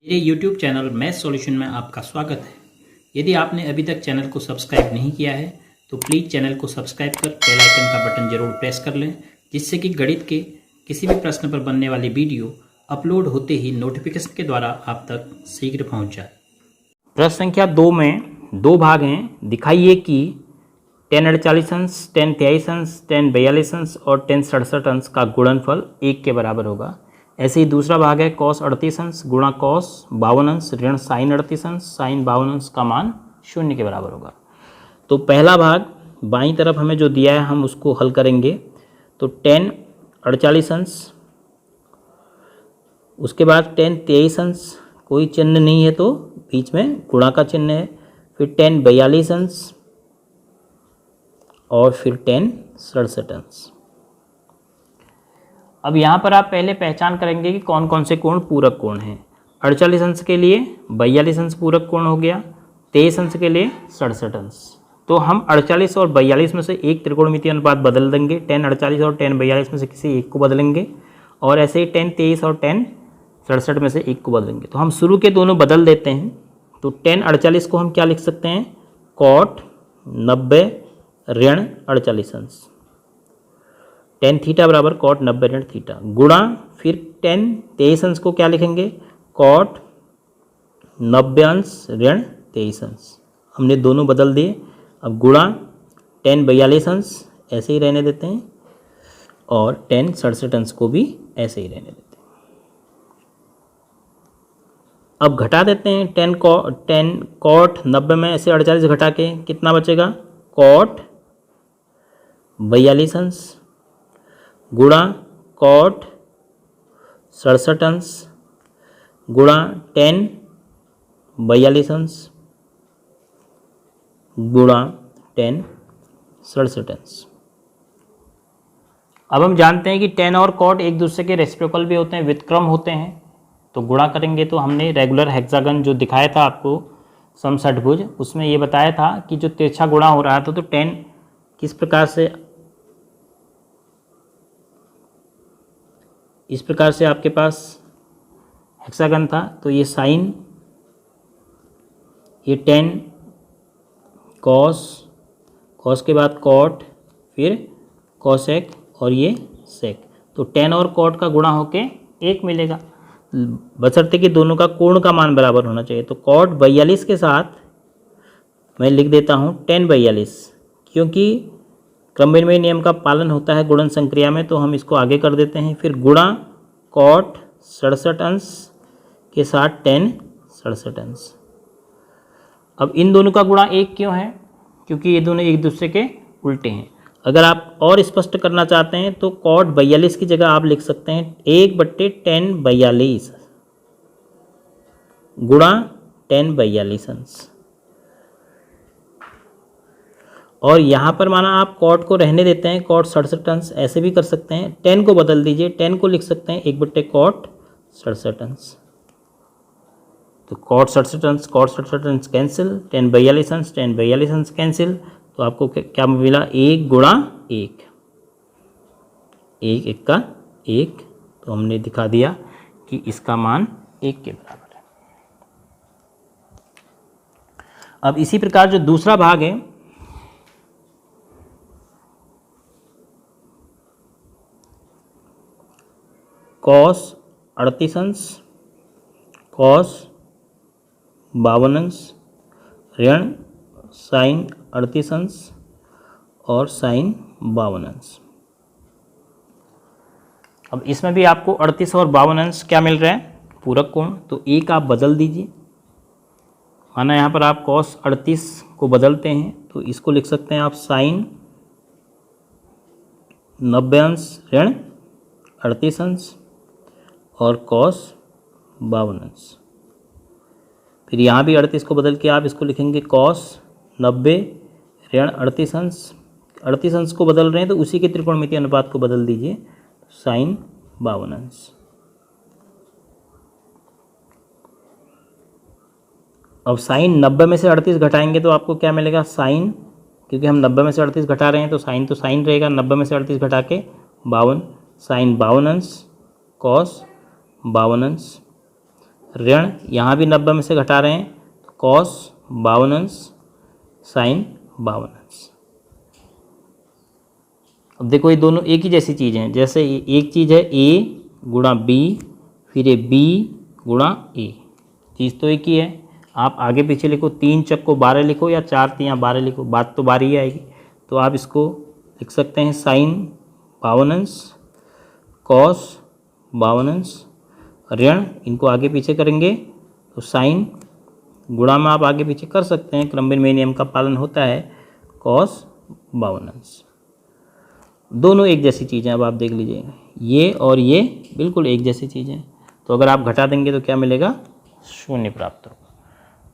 मेरे YouTube channel math solution में आपका स्वागत है। यदि आपने अभी तक चैनल को सब्सक्राइब नहीं किया है तो प्लीज़ चैनल को सब्सक्राइब कर बेल आइकन का बटन जरूर प्रेस कर लें, जिससे कि गणित के किसी भी प्रश्न पर बनने वाली वीडियो अपलोड होते ही नोटिफिकेशन के द्वारा आप तक शीघ्र पहुँच जाए। प्रश्न संख्या 2 में दो भाग हैं। दिखाइए कि 10 48 अंश, 10 23 अंश, 10 42 अंश और 10 67 अंश का गुणनफल 1 के बराबर होगा। ऐसे ही दूसरा भाग है cos 38 अंश गुणा cos 52 अंश ऋण sin 38 अंश sin 52 अंश का मान 0 के बराबर होगा। तो पहला भाग बाईं तरफ हमें जो दिया है हम उसको हल करेंगे। तो 10 48 अंश, उसके बाद 10 23 अंश, कोई चिन्ह नहीं है तो बीच में गुणा का चिन्ह है, फिर 10 42 अंश और फिर 10 67 अंश। अब यहाँ पर आप पहले पहचान करेंगे कि कौन कौन से कोण पूरक कोण हैं। 48 अंश के लिए 42 अंश पूरक कोण हो गया, 23 अंश के लिए 67 अंश। तो हम 48 और 42 में से एक त्रिकोणमितीय अनुपात बदल देंगे, 10 48 और 10 42 में से किसी एक को बदलेंगे, और ऐसे ही 10 23 और 10 67 में से एक को बदलेंगे। तो हम शुरू के दोनों बदल देते हैं। तो 10 48 को हम क्या लिख सकते हैं, cot 90 ऋण 48 अंश, tan थीटा बराबर cot 90 ऋण थीटा, गुणा फिर 10 23 अंश को क्या लिखेंगे, cot 90 अंश ऋण 23 अंश। हमने दोनों बदल दिए। अब गुणा 10 42 अंश ऐसे ही रहने देते हैं और 10 67 अंश को भी ऐसे ही रहने देते हैं। अब घटा देते हैं 10 cot 90 में ऐसे 48 घटा के कितना बचेगा, cot 42 अंश गुणा cot 67 अंश गुणा 10 42 अंश गुणा 10 67 अंश। अब हम जानते हैं कि 10 और cot एक दूसरे के रेसिप्रोकल भी होते हैं, व्युत्क्रम होते हैं। तो गुणा करेंगे तो हमने रेगुलर हेक्सागन जो दिखाया था आपको समषटभुज, उसमें ये बताया था कि जो तिरछा गुणा हो रहा था तो 10 किस प्रकार से, इस प्रकार से आपके पास हेक्सागन था। तो ये साइन, ये 10 कॉस के बाद कॉट, फिर कॉसेक और ये सेक। तो 10 और कॉट का गुणा होके 1 मिलेगा, बशर्ते कि दोनों का कोण का मान बराबर होना चाहिए। तो cot 42 के साथ मैं लिख देता हूँ 10 42, क्योंकि क्रमविनिमय नियम का पालन होता है गुणन संक्रिया में, तो हम इसको आगे कर देते हैं। फिर गुणा cot 67 अंश के साथ 10 67 अंश। अब इन दोनों का गुणा 1 क्यों है, क्योंकि ये दोनों एक दूसरे के उल्टे हैं। अगर आप और स्पष्ट करना चाहते हैं तो cot 42 की जगह आप लिख सकते हैं 1/10 42 गुणा 10 42 अंश। और यहाँ पर माना आप cot को रहने देते हैं, cot 67 अंश ऐसे भी कर सकते हैं। 10 को बदल दीजिए, 10 को लिख सकते हैं 1/cot 67 अंश। तो cot 67 अंश कैंसिल, 10 42 अंश 10 42 अंश कैंसिल। तो आपको क्या मिला, 1 गुणा 1, 1 1 का 1। तो हमने दिखा दिया कि इसका मान 1 के बराबर है। अब इसी प्रकार जो दूसरा भाग है, cos 38 अंश cos 52 अंश ऋण sin 38 अंश और sin 52 अंश। अब इसमें भी आपको 38 और 52 अंश क्या मिल रहा है, पूरक कोण। तो एक आप बदल दीजिए, माना यहाँ पर आप cos 38 को बदलते हैं तो इसको लिख सकते हैं आप sin 90 अंश ऋण 38 अंश और cos 52 अंश। फिर यहाँ भी 38 को बदल के आप इसको लिखेंगे cos 90 ऋण 38 अंश। 38 अंश को बदल रहे हैं तो उसी के त्रिकोणमितीय अनुपात को बदल दीजिए, sin 52 अंश। अब sin 90 में से 38 घटाएंगे तो आपको क्या मिलेगा, sin, क्योंकि हम 90 में से 38 घटा रहे हैं तो sin तो sin रहेगा, 90 में से 38 घटा के 52, sin 52 अंश cos 52 अंश ऋण यहाँ भी 90 में से घटा रहे हैं, तो कॉस 52 अंश साइन 52 अंश। अब देखो ये दोनों एक ही जैसी चीज़ हैं, जैसे एक चीज़ है a गुणा b, फिर ये b गुणा a, चीज़ तो एक ही है। आप आगे पीछे लिखो, 3 चक्को 12 लिखो या 4 तियाँ 12 लिखो, बात तो 12 ही आएगी। तो आप इसको लिख सकते हैं साइन 52 अंश कॉस 52 अंश, ऋण इनको आगे पीछे करेंगे तो साइन, गुणा में आप आगे पीछे कर सकते हैं, क्रमबिन्मेय नियम का पालन होता है, कॉस 52 अंश। दोनों एक जैसी चीज़ें, अब आप देख लीजिएगा ये और ये बिल्कुल एक जैसी चीज़ें, तो अगर आप घटा देंगे तो क्या मिलेगा, शून्य प्राप्त होगा।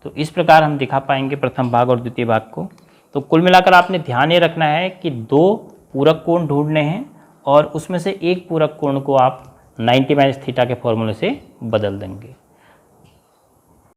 तो इस प्रकार हम दिखा पाएंगे प्रथम भाग और द्वितीय भाग को। तो कुल मिलाकर आपने ध्यान ये रखना है कि 2 पूरक कोण ढूंढने हैं और उसमें से एक पूरक कोण को आप 90 - थीटा के फॉर्मूले से बदल देंगे।